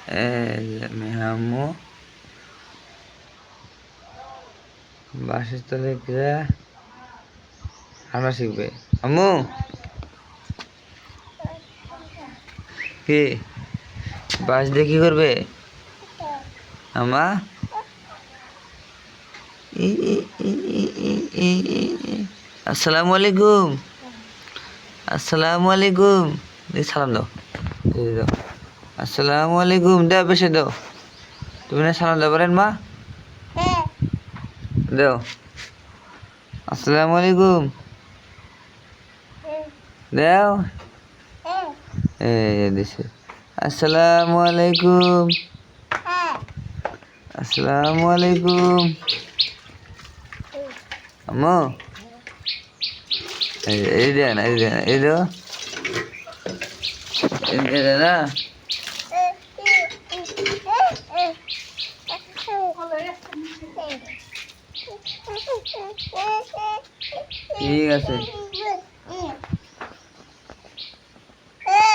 আম্মু বাসের তলে আমরা শিখবে আম্মু কি বাস দিয়ে কি করবে আমা আসসালামু আলাইকুম আসসালামু আলাইকুম সালাম দাও দাও আসসালামু আলাইকুম দাও বেশি দাও তুমি না সালাম দাও বলেন মা দাও আসসালামু আলাইকুম দাও এই দিছে আসসালামু আলাইকুম আসসালামু আলাইকুম আম্মু এই দেন এই দাও না ঠিক আছে